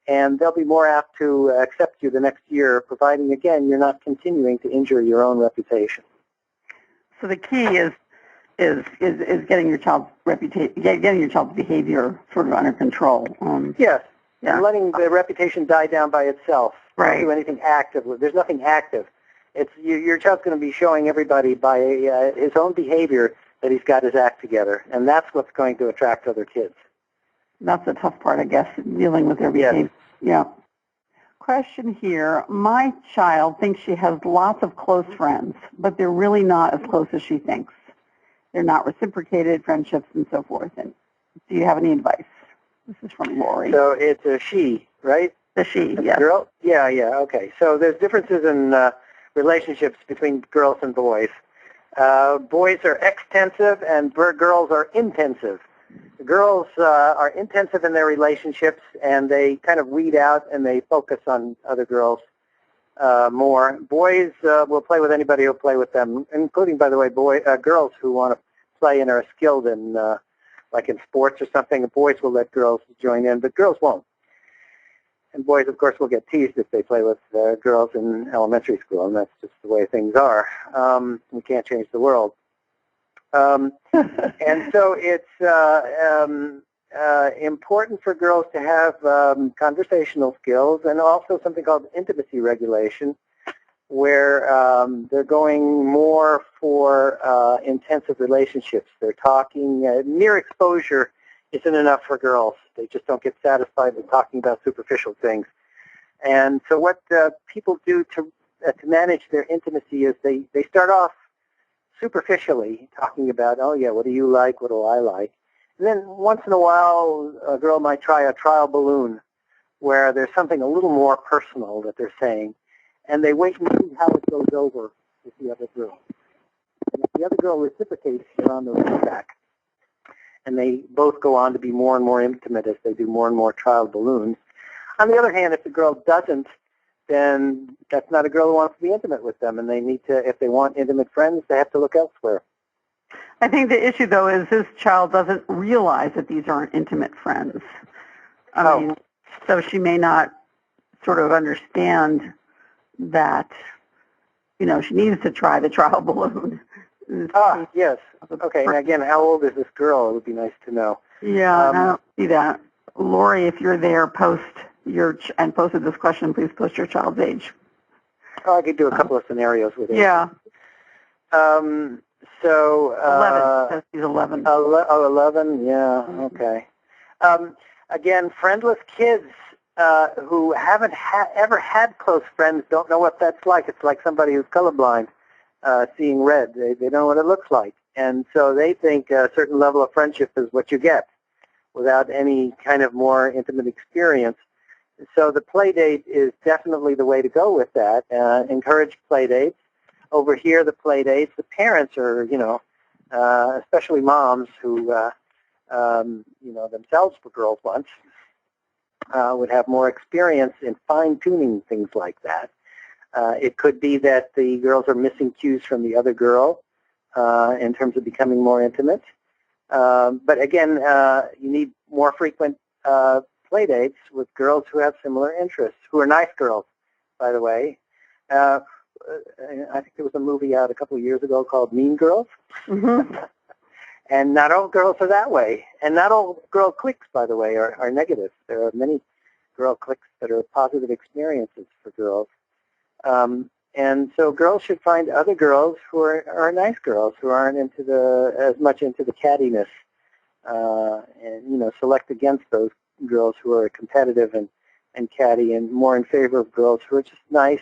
And they'll be more apt to accept you the next year, providing, again, you're not continuing to injure your own reputation. So the key is getting your child's getting your child's behavior sort of under control. Yes, yeah. And letting the reputation die down by itself. Right. Don't do anything active. There's nothing active. It's your child's going to be showing everybody by his own behavior that he's got his act together, and that's what's going to attract other kids. That's the tough part, I guess, dealing with their behavior. Yes. Yeah. Question here. My child thinks she has lots of close friends, but they're really not as close as she thinks. They're not reciprocated friendships and so forth. And do you have any advice? This is from Lori. So it's a she, right? The she, yes. Girl? Yeah, okay. So there's differences in relationships between girls and boys. Boys are extensive and girls are intensive. The girls are intensive in their relationships and they kind of weed out and they focus on other girls more. Boys will play with anybody who'll play with them, including, by the way, girls who want to play and are skilled in, like in sports or something. Boys will let girls join in, but girls won't. And boys, of course, will get teased if they play with girls in elementary school, and that's just the way things are. We can't change the world. And so it's important for girls to have conversational skills and also something called intimacy regulation, where they're going more for intensive relationships. They're talking. Mere exposure isn't enough for girls. They just don't get satisfied with talking about superficial things. And so what people do to manage their intimacy is they start off superficially talking about, oh, yeah, what do you like, what do I like? And then once in a while, a girl might try a trial balloon where there's something a little more personal that they're saying. and they wait and see how it goes over with the other girl. And if the other girl reciprocates, they're on the right track. And they both go on to be more and more intimate as they do more and more child balloons. On the other hand, if the girl doesn't, then that's not a girl who wants to be intimate with them, and they need to, if they want intimate friends, they have to look elsewhere. I think the issue, though, is this child doesn't realize that these aren't intimate friends. I mean, so she may not sort of understand that, she needs to try the trial balloon. Yes. Okay, and again, how old is this girl? It would be nice to know. Yeah, I don't see that. Lori, if you're there, posted this question, please post your child's age. Oh, I could do a couple of scenarios with it. Yeah. 11. Says he's 11. 11, yeah, okay. Again, friendless kids who haven't ever had close friends don't know what that's like. It's like somebody who's colorblind seeing red. They don't know what it looks like. And so they think a certain level of friendship is what you get without any kind of more intimate experience. So the play date is definitely the way to go with that. Encourage play dates. Over here, the play dates, the parents are, especially moms who, themselves were girls once, would have more experience in fine-tuning things like that. It could be that the girls are missing cues from the other girl in terms of becoming more intimate. But again, you need more frequent play dates with girls who have similar interests, who are nice girls, by the way. I think there was a movie out a couple of years ago called Mean Girls. Mm-hmm. And not all girls are that way. And not all girl cliques, by the way, are negative. There are many girl cliques that are positive experiences for girls. And so girls should find other girls who are nice girls, who aren't as much into the cattiness, and select against those girls who are competitive and catty, and more in favor of girls who are just nice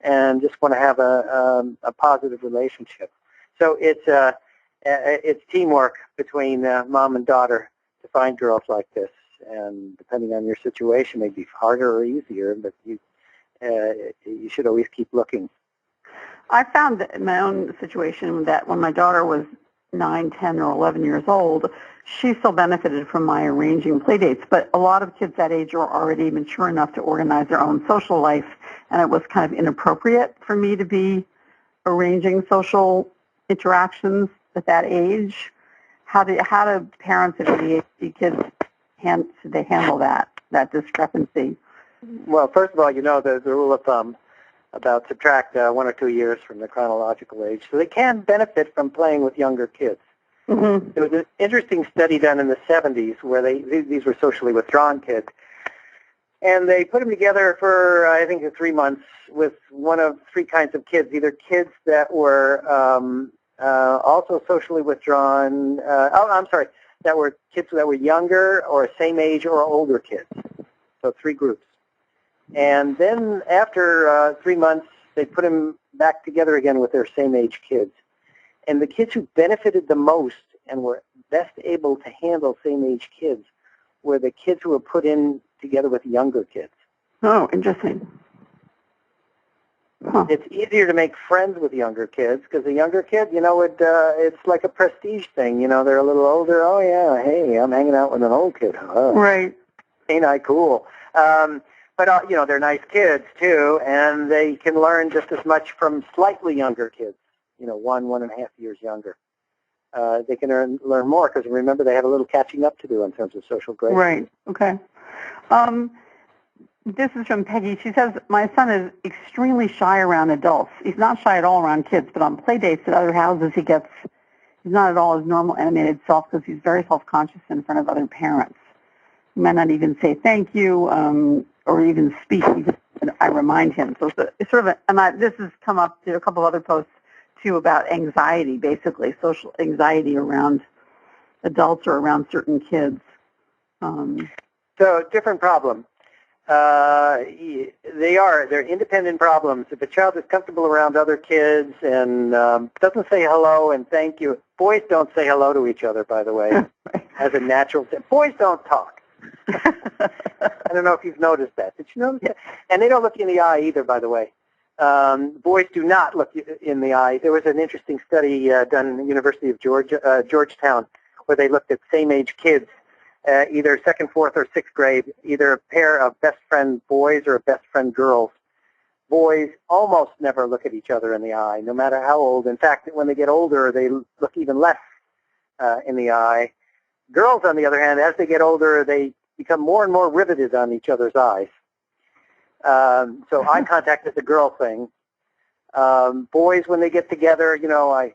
and just want to have a positive relationship. So it's teamwork between mom and daughter to find girls like this, and depending on your situation, it may be harder or easier, but you should always keep looking. I found that in my own situation that when my daughter was 9, 10, or 11 years old, she still benefited from my arranging play dates. But a lot of kids that age are already mature enough to organize their own social life, and it was kind of inappropriate for me to be arranging social interactions at that age. How do parents of ADHD kids handle that discrepancy? Well, first of all, there's a rule of thumb about subtract 1 or 2 years from the chronological age. So they can benefit from playing with younger kids. Mm-hmm. There was an interesting study done in the 70s where these were socially withdrawn kids. And they put them together for, I think, 3 months with one of 3 kinds of kids, either kids that were also socially withdrawn, that were kids that were younger or same age or older kids. So 3 groups. And then after 3 months, they put them back together again with their same age kids. And the kids who benefited the most and were best able to handle same age kids were the kids who were put in together with younger kids. Oh, interesting. Huh. It's easier to make friends with younger kids because the younger kid, it's like a prestige thing. They're a little older. Oh, yeah, hey, I'm hanging out with an old kid. Oh, right. Ain't I cool? But, they're nice kids, too, and they can learn just as much from slightly younger kids, 1.5 years younger. They can learn more because, remember, they have a little catching up to do in terms of social grades. Right, okay. This is from Peggy. She says, my son is extremely shy around adults. He's not shy at all around kids, but on play dates at other houses, he's not at all his normal animated self because he's very self-conscious in front of other parents. He might not even say thank you or even speak. I remind him. So it's sort of this has come up to a couple of other posts, too, about anxiety, basically, social anxiety around adults or around certain kids. So different problem. They're independent problems. If a child is comfortable around other kids and doesn't say hello and thank you, boys don't say hello to each other, by the way, as a natural thing. Boys don't talk. I don't know if you've noticed that. Did you notice that? And they don't look you in the eye either, by the way. Boys do not look in the eye. There was an interesting study done in the University of Georgetown, where they looked at same-age kids, either second, fourth, or sixth grade, either a pair of best friend boys or best friend girls. Boys almost never look at each other in the eye, no matter how old. In fact, when they get older, they look even less in the eye. Girls, on the other hand, as they get older, they become more and more riveted on each other's eyes. So eye contact is a girl thing. Boys, when they get together, you know, I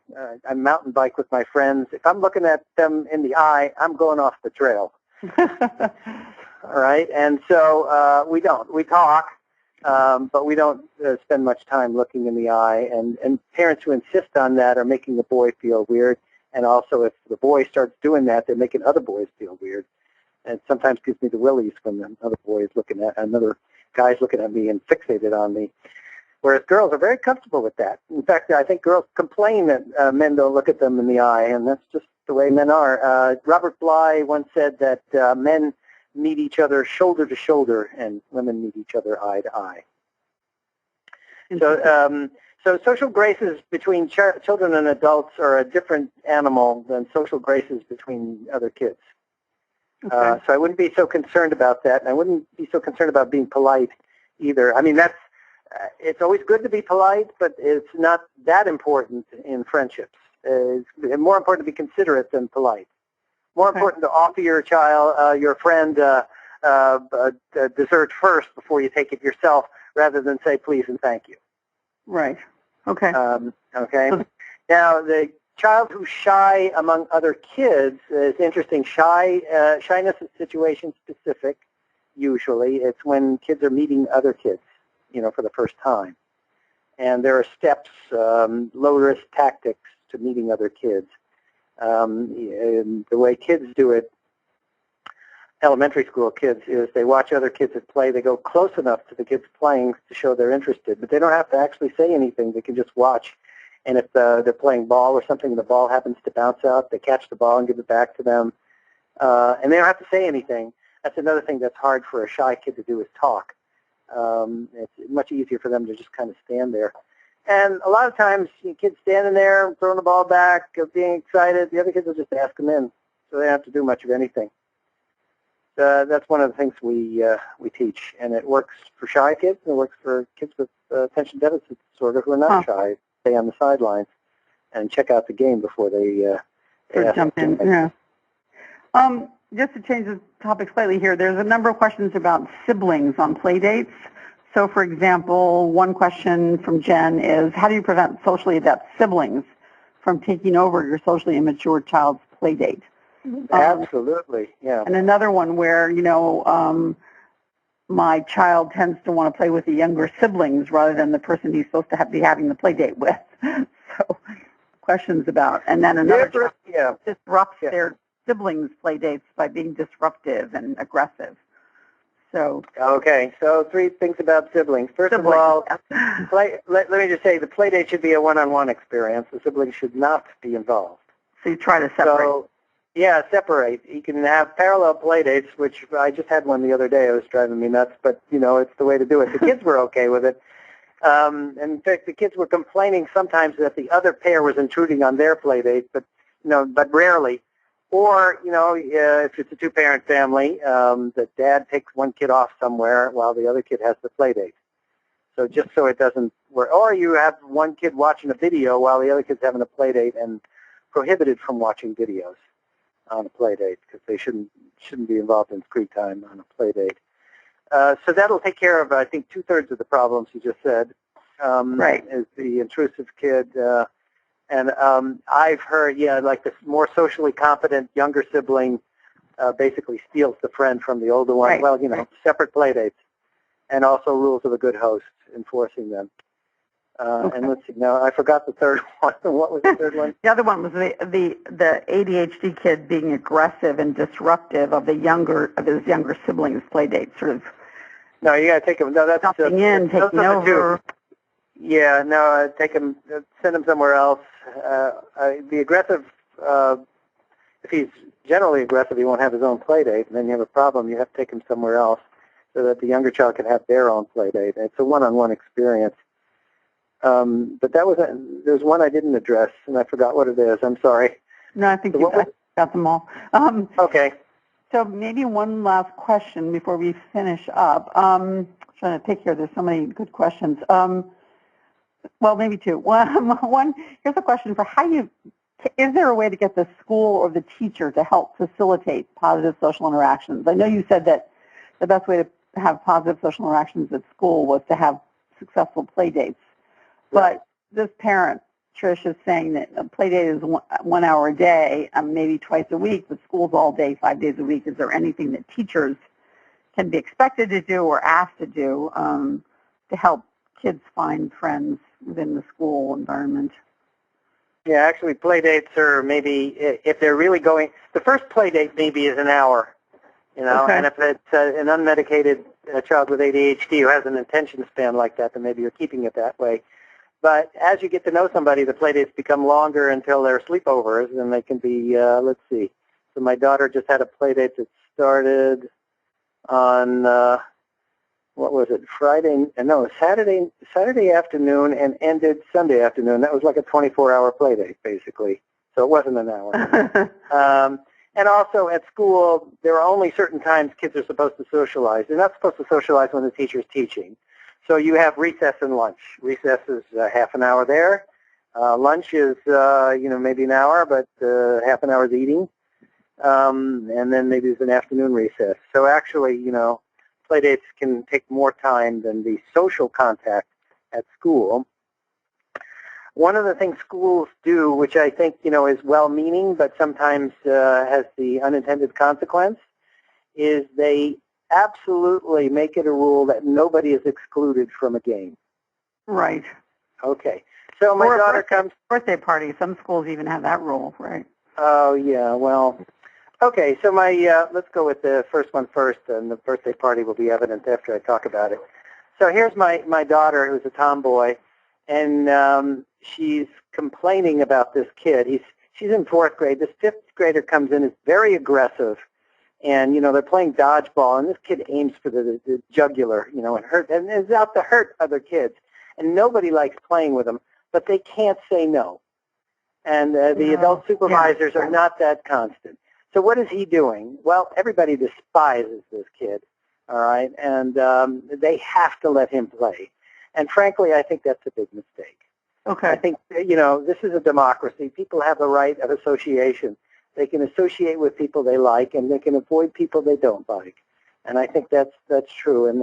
mountain bike with my friends. If I'm looking at them in the eye, I'm going off the trail. All right, and so we don't. We talk, but we don't spend much time looking in the eye. And parents who insist on that are making the boy feel weird. And also, if the boy starts doing that, they're making other boys feel weird. And sometimes gives me the willies when another boy is looking at another guy's looking at me and fixated on me. Whereas girls are very comfortable with that. In fact, I think girls complain that men don't look at them in the eye, and that's just the way men are. Robert Bly once said that men meet each other shoulder to shoulder, and women meet each other eye to eye. So social graces between children and adults are a different animal than social graces between other kids. Okay. So I wouldn't be so concerned about that, and I wouldn't be so concerned about being polite either. I mean, it's always good to be polite, but it's not that important in friendships. It's more important to be considerate than polite. More important to offer your child, your friend, dessert first before you take it yourself, rather than say please and thank you. Right. Okay. Okay. Now, the child who's shy among other kids is interesting. Shyness is situation specific. Usually, it's when kids are meeting other kids, you know, for the first time, and there are steps, low risk tactics to meeting other kids. And the way kids do it, elementary school kids, is they watch other kids at play. They go close enough to the kids playing to show they're interested, but they don't have to actually say anything. They can just watch. And if they're playing ball or something and the ball happens to bounce out, they catch the ball and give it back to them. And they don't have to say anything. That's another thing that's hard for a shy kid to do, is talk. It's much easier for them to just kind of stand there. And a lot of times, kids standing there, throwing the ball back, being excited, the other kids will just ask them in, so they don't have to do much of anything. That's one of the things we teach, and it works for shy kids, and it works for kids with attention deficit disorder who are not shy. Stay on the sidelines and check out the game before they jump in. Yeah. Just to change the topic slightly here, there's a number of questions about siblings on play dates. So, for example, one question from Jen is, how do you prevent socially adept siblings from taking over your socially immature child's play date? Absolutely, yeah. And another one where, you know, my child tends to want to play with the younger siblings rather than the person he's supposed to be having the play date with. So, questions about, and then another child disrupts their siblings' play dates by being disruptive and aggressive. So okay, so three things about siblings. First of all, let me just say the play date should be a one-on-one experience. The siblings should not be involved. So you try to separate. So, yeah, separate. You can have parallel play dates, which I just had one the other day. It was driving me nuts, but, you know, it's the way to do it. The kids were okay with it. And in fact, the kids were complaining sometimes that the other pair was intruding on their play date, but, you know, but rarely. Or, you know, if it's a two-parent family, the dad takes one kid off somewhere while the other kid has the play date. So just so it doesn't work. Or you have one kid watching a video while the other kid's having a play date and prohibited from watching videos on a play date because they shouldn't be involved in screen time on a play date. So that'll take care of, I think, 2/3 of the problems you just said. Right. Is the intrusive kid. And I've heard, like the more socially competent younger sibling basically steals the friend from the older one. Right. Well, you know, separate play dates, and also rules of a good host, enforcing them. Okay. And let's see, now I forgot the third one. What was the third one? The other one was the ADHD kid being aggressive and disruptive of his younger siblings' play date, sort of. No, you got to take him. No, that's jumping in, taking over. Yeah, no, take him, send him somewhere else. The aggressive, if he's generally aggressive, he won't have his own play date, and then you have a problem. You have to take him somewhere else so that the younger child can have their own play date. It's a one-on-one experience. But there's one I didn't address, and I forgot what it is. I'm sorry. No, I think you got them all. Okay. So maybe one last question before we finish up. Trying to take here. There's so many good questions. Well, maybe two. One, here's a question for is there a way to get the school or the teacher to help facilitate positive social interactions? I know you said that the best way to have positive social interactions at school was to have successful play dates. Right. But this parent, Trish, is saying that a play date is 1 hour a day, maybe twice a week, but school's all day, 5 days a week. Is there anything that teachers can be expected to do or asked to do to help kids find friends within the school environment? Yeah, actually, play dates are maybe, if they're really going, the first play date maybe is an hour, Okay. and if it's an unmedicated child with ADHD who has an attention span like that, then maybe you're keeping it that way. But as you get to know somebody, the play dates become longer until they're sleepovers, and they can be, let's see. So my daughter just had a play date that started on, what was it, Saturday afternoon and ended Sunday afternoon. That was like a 24-hour play date, basically. So it wasn't an hour. And also at school, there are only certain times kids are supposed to socialize. They're not supposed to socialize when the teacher's teaching. So you have recess and lunch. Recess is half an hour there. Lunch is, maybe an hour, but half an hour's eating. And then maybe there's an afternoon recess. So actually, play dates can take more time than the social contact at school. One of the things schools do, which I think, is well-meaning, but sometimes has the unintended consequence, is they absolutely make it a rule that nobody is excluded from a game. Right. Okay. So my daughter comes... Birthday party. Some schools even have that rule, right? Oh, yeah, well... Okay, so let's go with the first one first, and the birthday party will be evident after I talk about it. So here's my daughter, who's a tomboy, and she's complaining about this kid. She's in 4th grade. This 5th grader comes in, is very aggressive, and they're playing dodgeball, and this kid aims for the jugular, and is out to hurt other kids, and nobody likes playing with him, but they can't say no, and the adult supervisors are not that constant. So what is he doing? Well, everybody despises this kid, all right, and they have to let him play. And frankly, I think that's a big mistake. Okay. I think, this is a democracy. People have the right of association. They can associate with people they like, and they can avoid people they don't like. And I think that's true. And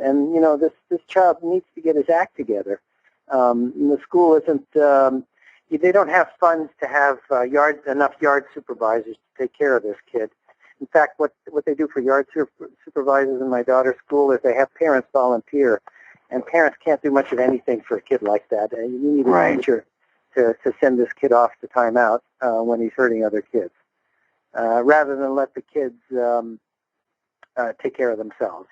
this child needs to get his act together. The school isn't... they don't have funds to have enough yard supervisors to take care of this kid. In fact, what they do for yard supervisors in my daughter's school is they have parents volunteer, and parents can't do much of anything for a kid like that. You need a teacher to send this kid off to timeout when he's hurting other kids, rather than let the kids take care of themselves.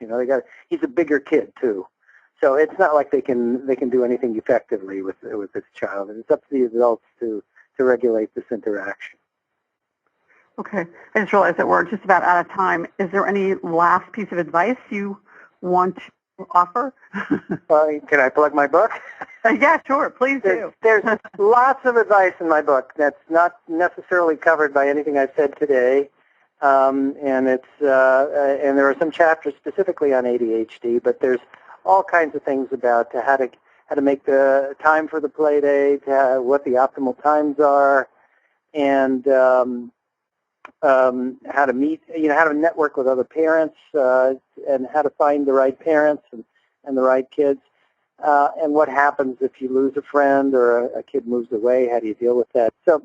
He's a bigger kid too. So it's not like they can do anything effectively with this child. And it's up to the adults to regulate this interaction. Okay. I just realized that we're just about out of time. Is there any last piece of advice you want to offer? Can I plug my book? Yeah, sure. Please do. There's lots of advice in my book that's not necessarily covered by anything I've said today. And there are some chapters specifically on ADHD, but there's all kinds of things about how to make the time for the play date, what the optimal times are, and how to meet, how to network with other parents, and how to find the right parents and the right kids, and what happens if you lose a friend or a kid moves away. How do you deal with that? So,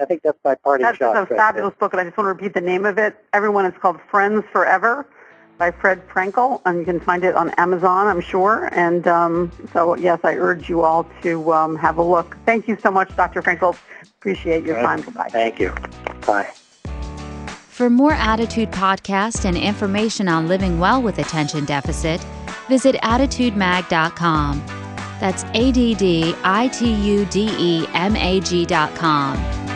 I think that's my parting shot. That's a fabulous book, and I just want to repeat the name of it. Everyone, it's called Friends Forever by Fred Frankel, and you can find it on Amazon, I'm sure. And so, yes, I urge you all to have a look. Thank you so much, Dr. Frankel. Appreciate your time. Goodbye. Thank you. Bye. For more Attitude podcasts and information on living well with attention deficit, visit attitudemag.com. That's ADDITUDEMAG.com.